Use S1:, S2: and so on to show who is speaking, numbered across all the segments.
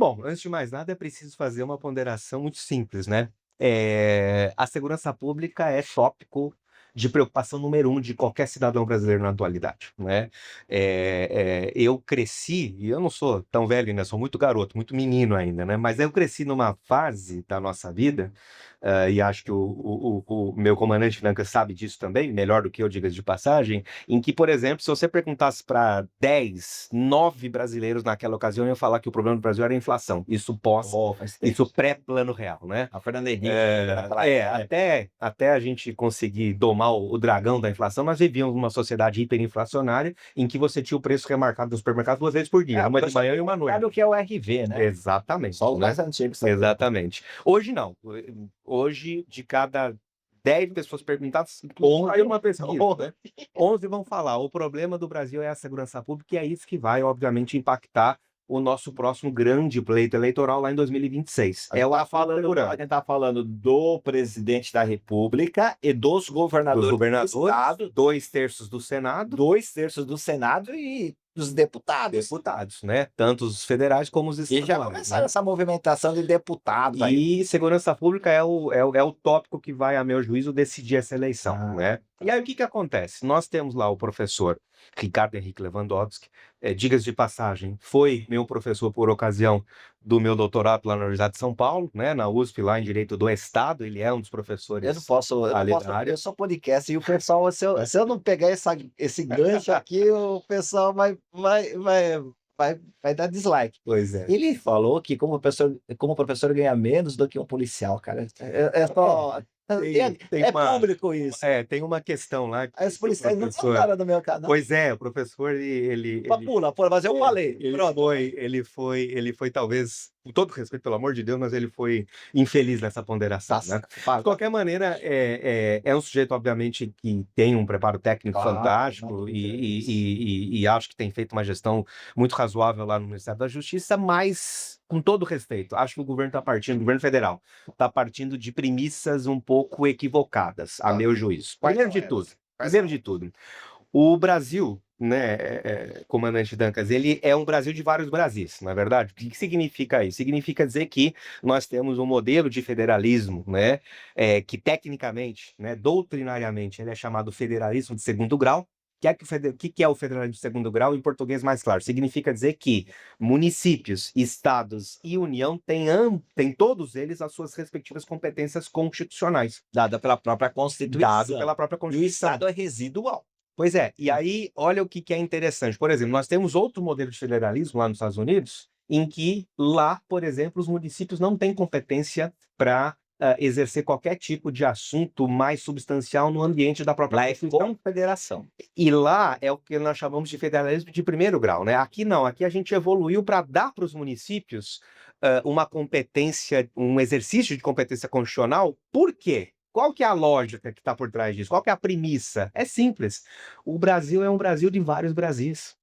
S1: Bom, antes de mais nada, é preciso fazer uma ponderação muito simples, né? A segurança pública é tópico de preocupação número um de qualquer cidadão brasileiro na atualidade, né? Eu cresci, e eu não sou tão velho ainda, sou muito garoto, muito menino ainda, né? Mas eu cresci numa fase da nossa vida, e acho que o meu comandante Nanca sabe disso também, melhor do que eu, diga de passagem, em que, por exemplo, se você perguntasse para 10, 9 brasileiros naquela ocasião, iam falar que o problema do Brasil era a inflação.
S2: Faz tempo.
S1: Isso pré-plano real, né?
S2: A Fernanda Henrique.
S1: Até a gente conseguir domar o dragão da inflação, nós vivíamos numa sociedade hiperinflacionária em que você tinha o preço remarcado no supermercado 2 vezes por dia, uma de manhã e uma à
S2: Sabe
S1: noite.
S2: o que é o RV, né?
S1: Exatamente,
S2: Só os
S1: né?
S2: mais antigos sabem.
S1: Exatamente. Hoje não. Hoje, de cada 10 pessoas perguntadas,
S2: 11,
S1: saiu uma pesquisa,
S2: 11.
S1: né? 11 vão falar, o problema do Brasil é a segurança pública, e é isso que vai, obviamente, impactar o nosso próximo grande pleito eleitoral lá em 2026.
S2: A gente
S1: o
S2: tá
S1: assunto
S2: falando, a
S1: segurança.
S2: gente tá falando do presidente da República e dos
S1: Dos
S2: governadores do
S1: governadores,
S2: estado,
S1: 2/3 do Senado,
S2: 2/3 do Senado e dos deputados.
S1: deputados, né? Tanto os federais como os
S2: E já
S1: estaduais,
S2: começaram
S1: né?
S2: essa movimentação de deputados aí.
S1: E segurança pública é o tópico que vai, a meu juízo, decidir essa eleição,
S2: Ah,
S1: né? E aí o que que acontece? Nós temos lá o professor Ricardo Henrique Lewandowski, diga-se de passagem, foi meu professor por ocasião do meu doutorado lá na Universidade de São Paulo, né? Na USP, lá em Direito do Estado, ele é um dos
S2: eu não
S1: professores
S2: posso,
S1: ali da área.
S2: eu sou podcast e o pessoal, se eu não pegar esse gancho aqui, o pessoal vai dar dislike.
S1: Pois é.
S2: Ele falou que como professor ganha menos do que um policial, cara.
S1: Tem
S2: É
S1: uma,
S2: público isso.
S1: tem uma questão lá
S2: Aí os
S1: que o
S2: policiais não
S1: professor.
S2: falaram no meu canal.
S1: Pois é, o professor,
S2: Pula, mas eu falei. Pronto.
S1: ele foi talvez, com todo respeito, pelo amor de Deus, mas ele foi infeliz nessa ponderação, né? De qualquer maneira, é um sujeito, obviamente, que tem um preparo técnico
S2: Claro,
S1: fantástico e acho que tem feito uma gestão muito razoável lá no Ministério da Justiça, mas, com todo respeito, acho que o governo federal, está partindo de premissas um pouco equivocadas, a meu juízo. Primeiro de tudo, o Brasil, né, comandante Dancas, ele é um Brasil de vários Brasis, não é verdade? O que que significa isso? Significa dizer que nós temos um modelo de federalismo, né, que tecnicamente, né, doutrinariamente, ele é chamado federalismo de segundo grau. Que é o federalismo de segundo grau em português mais claro? Significa dizer que municípios, estados e União têm todos eles as suas respectivas competências constitucionais.
S2: dada pela própria Constituição.
S1: Dado pela própria
S2: E o
S1: Constituição.
S2: Estado é residual.
S1: Pois é, e aí olha o que que é interessante. Por exemplo, nós temos outro modelo de federalismo lá nos Estados Unidos, em que lá, por exemplo, os municípios não têm competência para exercer qualquer tipo de assunto mais substancial no ambiente da própria
S2: Lá é
S1: Constituição.
S2: confederação.
S1: E lá é o que nós chamamos de federalismo de primeiro grau, né? Aqui não, aqui a gente evoluiu para dar para os municípios uma competência, um exercício de competência constitucional. Por quê? Qual que é a lógica que está por trás disso? Qual que é a premissa? É simples. O Brasil é um Brasil de vários Brasis.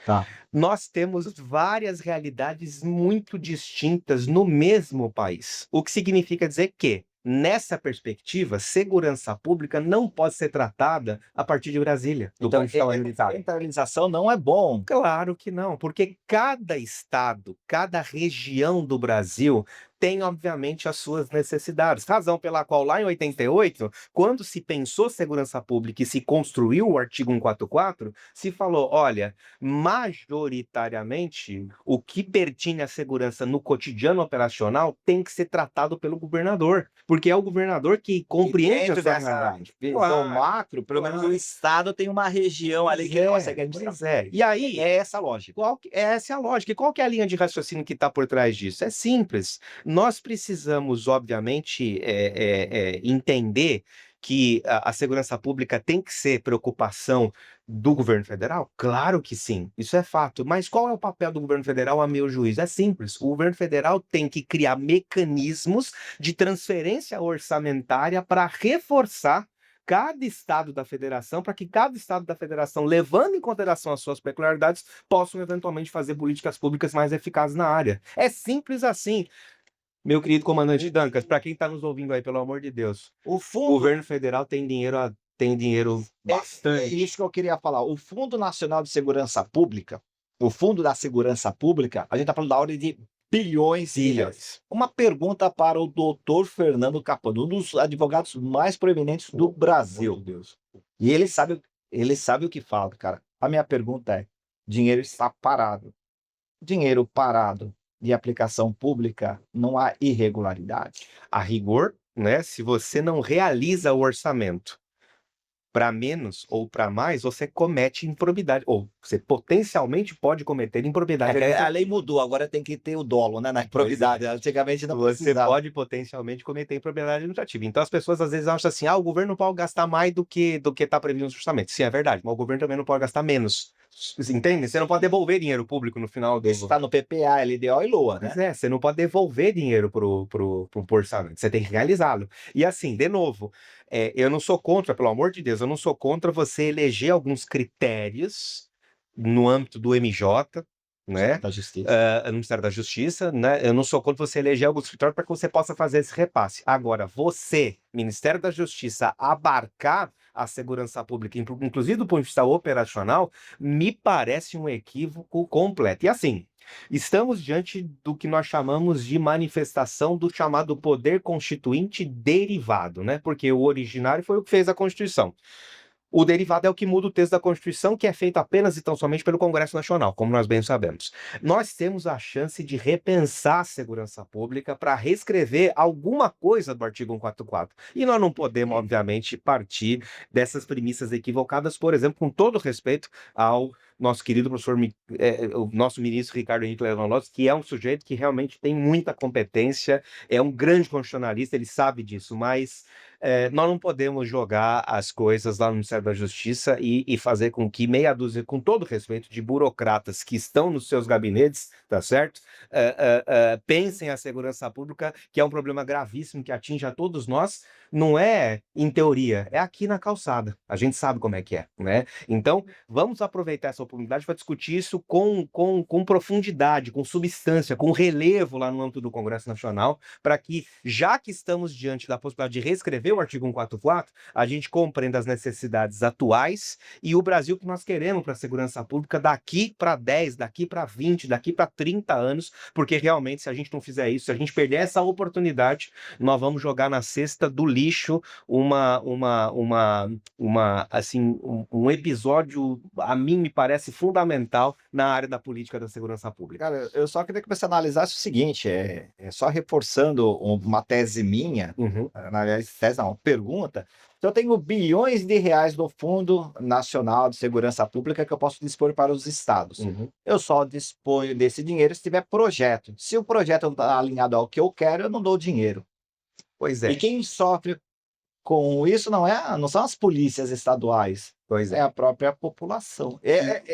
S2: Tá.
S1: Nós temos várias realidades muito distintas no mesmo país. O que significa dizer que, nessa perspectiva, segurança pública não pode ser tratada a partir de Brasília, do
S2: Então,
S1: ponto de vista unitário.
S2: centralização não é bom.
S1: Claro que não, porque cada estado, cada região do Brasil tem, obviamente, as suas necessidades. Razão pela qual, lá em 88, quando se pensou segurança pública e se construiu o artigo 144, se falou: olha, majoritariamente, o que pertine à segurança no cotidiano operacional tem que ser tratado pelo governador, porque é o governador que compreende a
S2: Dentro
S1: sua
S2: dessa
S1: realidade.
S2: visão
S1: Claro,
S2: macro, pelo menos o
S1: claro.
S2: Estado tem uma região ali que ele consegue administrar.
S1: Pois é. E aí,
S2: É essa a lógica.
S1: essa é a lógica. E qual que é a linha de raciocínio que está por trás disso? É simples. Nós precisamos, obviamente, entender que a segurança pública tem que ser preocupação do governo federal? Claro que sim, isso é fato. Mas qual é o papel do governo federal, a meu juízo? É simples. O governo federal tem que criar mecanismos de transferência orçamentária para reforçar cada estado da federação, para que cada estado da federação, levando em consideração as suas peculiaridades, possam eventualmente fazer políticas públicas mais eficazes na área. É simples assim. Meu querido comandante Dancas, para quem está nos ouvindo aí, pelo amor de Deus,
S2: O
S1: o
S2: fundo
S1: governo federal tem dinheiro
S2: é
S1: bastante.
S2: isso que eu queria falar. O Fundo Nacional de Segurança Pública, o Fundo da Segurança Pública, a gente está falando da ordem de bilhões de reais.
S1: Bilhões.
S2: Uma pergunta para o doutor Fernando Capano, um dos advogados mais proeminentes do Brasil.
S1: Meu Deus.
S2: E ele sabe o que fala, cara. A minha pergunta é: dinheiro está parado. Dinheiro parado de aplicação pública, não há irregularidade?
S1: A rigor, né, se você não realiza o orçamento para menos ou para mais, você comete improbidade, ou você potencialmente pode cometer improbidade
S2: A lei
S1: administrativa.
S2: mudou, agora tem que ter o dolo, né, na improbidade. Antigamente não
S1: Você
S2: precisava.
S1: pode potencialmente cometer improbidade administrativa. Então as pessoas às vezes acham assim: o governo não pode gastar mais do que está previsto no orçamento. Sim, é verdade, mas o governo também não pode gastar menos. Você entende? Você não pode devolver dinheiro público no final do.
S2: Isso está no PPA, LDO e LOA, né?
S1: Pois é, você não pode devolver dinheiro pro orçamento, você tem que realizá-lo. E assim, de novo, eu não sou contra, pelo amor de Deus, eu não sou contra você eleger alguns critérios no âmbito do MJ, né?
S2: Da Justiça.
S1: No Ministério da Justiça, né? Eu não sou contra você eleger alguns critérios para que você possa fazer esse repasse. Agora, você, Ministério da Justiça, abarcar a segurança pública, inclusive do ponto de vista operacional, me parece um equívoco completo. E assim, estamos diante do que nós chamamos de manifestação do chamado poder constituinte derivado, né? Porque o originário foi o que fez a Constituição. O derivado é o que muda o texto da Constituição, que é feito apenas e tão somente pelo Congresso Nacional, como nós bem sabemos. Nós temos a chance de repensar a segurança pública para reescrever alguma coisa do artigo 144. E nós não podemos, obviamente, partir dessas premissas equivocadas, por exemplo, com todo respeito ao nosso querido professor, o nosso ministro Ricardo Henrique Lewandowski, que é um sujeito que realmente tem muita competência, é um grande constitucionalista, ele sabe disso, mas nós não podemos jogar as coisas lá no Ministério da Justiça e fazer com que meia dúzia, com todo respeito, de burocratas que estão nos seus gabinetes, tá certo? Pensem a segurança pública, que é um problema gravíssimo que atinge a todos nós, não é em teoria, é aqui na calçada. A gente sabe como é que é, né? Então, vamos aproveitar essa oportunidade para discutir isso com profundidade, com substância, com relevo lá no âmbito do Congresso Nacional, para que, já que estamos diante da possibilidade de reescrever o artigo 144, a gente compreenda as necessidades atuais e o Brasil que nós queremos para a segurança pública daqui para 10, daqui para 20, daqui para 30 anos, porque realmente, se a gente não fizer isso, se a gente perder essa oportunidade, nós vamos jogar na cesta do lixo um episódio, a mim me parece fundamental na área da política da segurança pública.
S2: Cara, eu só queria que você analisasse o seguinte, só reforçando uma tese minha, aliás, tese não, pergunta. Se eu tenho bilhões de reais no Fundo Nacional de Segurança Pública que eu posso dispor para os estados. Eu só disponho desse dinheiro se tiver projeto. Se o projeto não está alinhado ao que eu quero, eu não dou dinheiro.
S1: Pois
S2: E
S1: é,
S2: quem sofre com isso não são as polícias estaduais,
S1: pois
S2: é
S1: é.
S2: a própria população.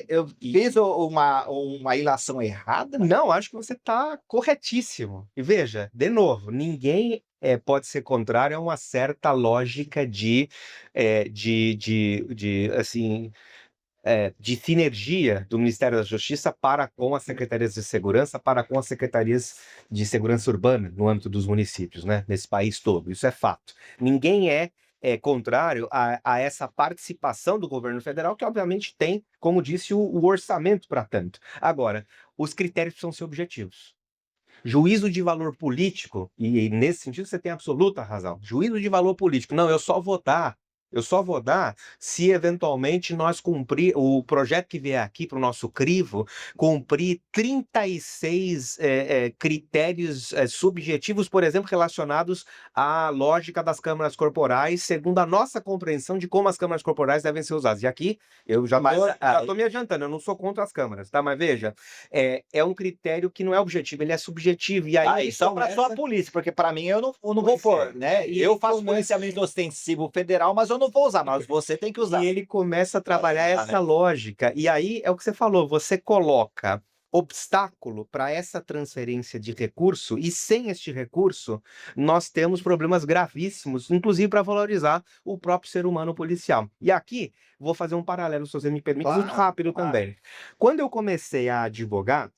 S2: Eu fiz uma ilação errada?
S1: Não, acho que você está corretíssimo. E veja, de novo, ninguém pode ser contrário a uma certa lógica de sinergia do Ministério da Justiça para com as secretarias de segurança, para com as secretarias de segurança urbana no âmbito dos municípios, né, nesse país todo. Isso é fato. Ninguém é contrário a essa participação do governo federal, que obviamente tem, como disse, o orçamento para tanto. Agora, os critérios precisam ser objetivos. Juízo de valor político, e nesse sentido você tem absoluta razão. Juízo de valor político, não, eu só vou dar se eventualmente nós cumprir, o projeto que vier aqui para o nosso crivo, cumprir 36 critérios subjetivos, por exemplo, relacionados à lógica das câmaras corporais, segundo a nossa compreensão de como as câmaras corporais devem ser usadas. E aqui, eu já estou me adiantando, eu não sou contra as câmaras, tá? Mas veja, é um critério que não é objetivo, ele é subjetivo. E aí
S2: Só para sua polícia, porque para mim eu não vou pôr, né?
S1: E
S2: eu
S1: ele
S2: faço
S1: começa-
S2: policiamento ostensivo federal, mas eu não vou usar, mas você tem que usar.
S1: E ele começa a trabalhar
S2: né?
S1: essa lógica. E aí é o que você falou, você coloca obstáculo para essa transferência de recurso, e sem este recurso, nós temos problemas gravíssimos, inclusive para valorizar o próprio ser humano policial. E aqui, vou fazer um paralelo, se você me permite,
S2: Claro,
S1: muito rápido
S2: claro.
S1: também. Quando eu comecei a advogar,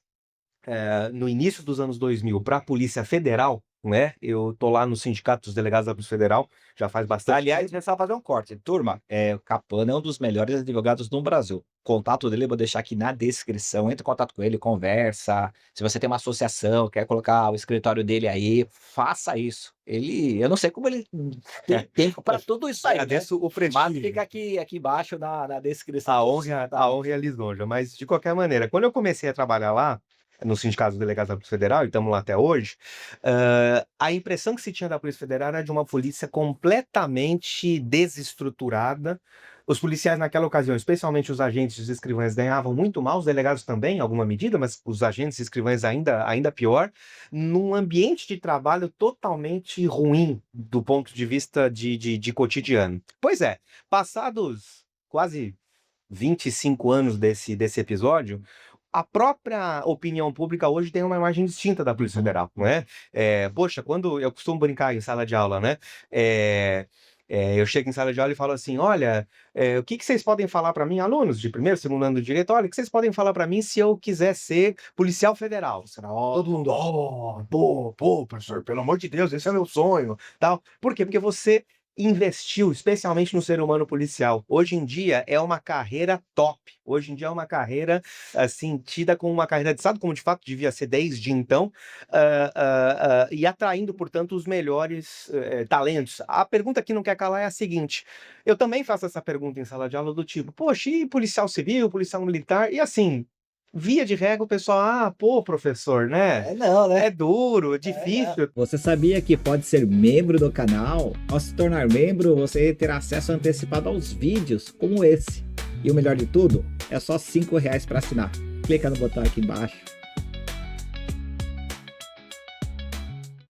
S1: no início dos anos 2000, para a Polícia Federal, né? Eu tô lá no Sindicato dos Delegados da Polícia Federal, já faz bastante
S2: Aliás, é só fazer um corte. Turma, o Capana é um dos melhores advogados no Brasil. O contato dele eu vou deixar aqui na descrição. Entre em contato com ele, conversa. Se você tem uma associação, quer colocar o escritório dele aí, faça isso. Eu não sei como ele tem tempo para tudo isso aí, né?
S1: Agradeço o
S2: Mas
S1: prestígio.
S2: fica aqui embaixo na descrição.
S1: A honra e a lisonja. Mas, de qualquer maneira, quando eu comecei a trabalhar lá, no Sindicato dos Delegados da Polícia Federal, e estamos lá até hoje, a impressão que se tinha da Polícia Federal era de uma polícia completamente desestruturada. Os policiais naquela ocasião, especialmente os agentes e os escrivães, ganhavam muito mal, os delegados também, em alguma medida, mas os agentes e escrivães ainda pior, num ambiente de trabalho totalmente ruim do ponto de vista de cotidiano. Pois é, passados quase 25 anos desse episódio, a própria opinião pública hoje tem uma imagem distinta da Polícia Federal, não é? Poxa, quando eu costumo brincar em sala de aula, né? Eu chego em sala de aula e falo assim: olha, o que vocês podem falar para mim, alunos de primeiro, segundo ano do direito, olha, o que vocês podem falar para mim se eu quiser ser policial federal? Todo mundo, pô, professor, pelo amor de Deus, esse é meu sonho, tal. Por quê? Porque você investiu especialmente no ser humano policial. Hoje em dia é uma carreira top. Hoje em dia é uma carreira, assim, tida como uma carreira de Estado, como de fato devia ser desde então, e atraindo, portanto, os melhores talentos. A pergunta que não quer calar é a seguinte: eu também faço essa pergunta em sala de aula do tipo, poxa, e policial civil, policial militar? E assim, via de regra o pessoal, pô, professor, né?
S2: Não, né?
S1: É duro, difícil.
S3: Você sabia que pode ser membro do canal? Ao se tornar membro, você terá acesso antecipado aos vídeos como esse. E o melhor de tudo, é só R$ 5 para assinar. Clica no botão aqui embaixo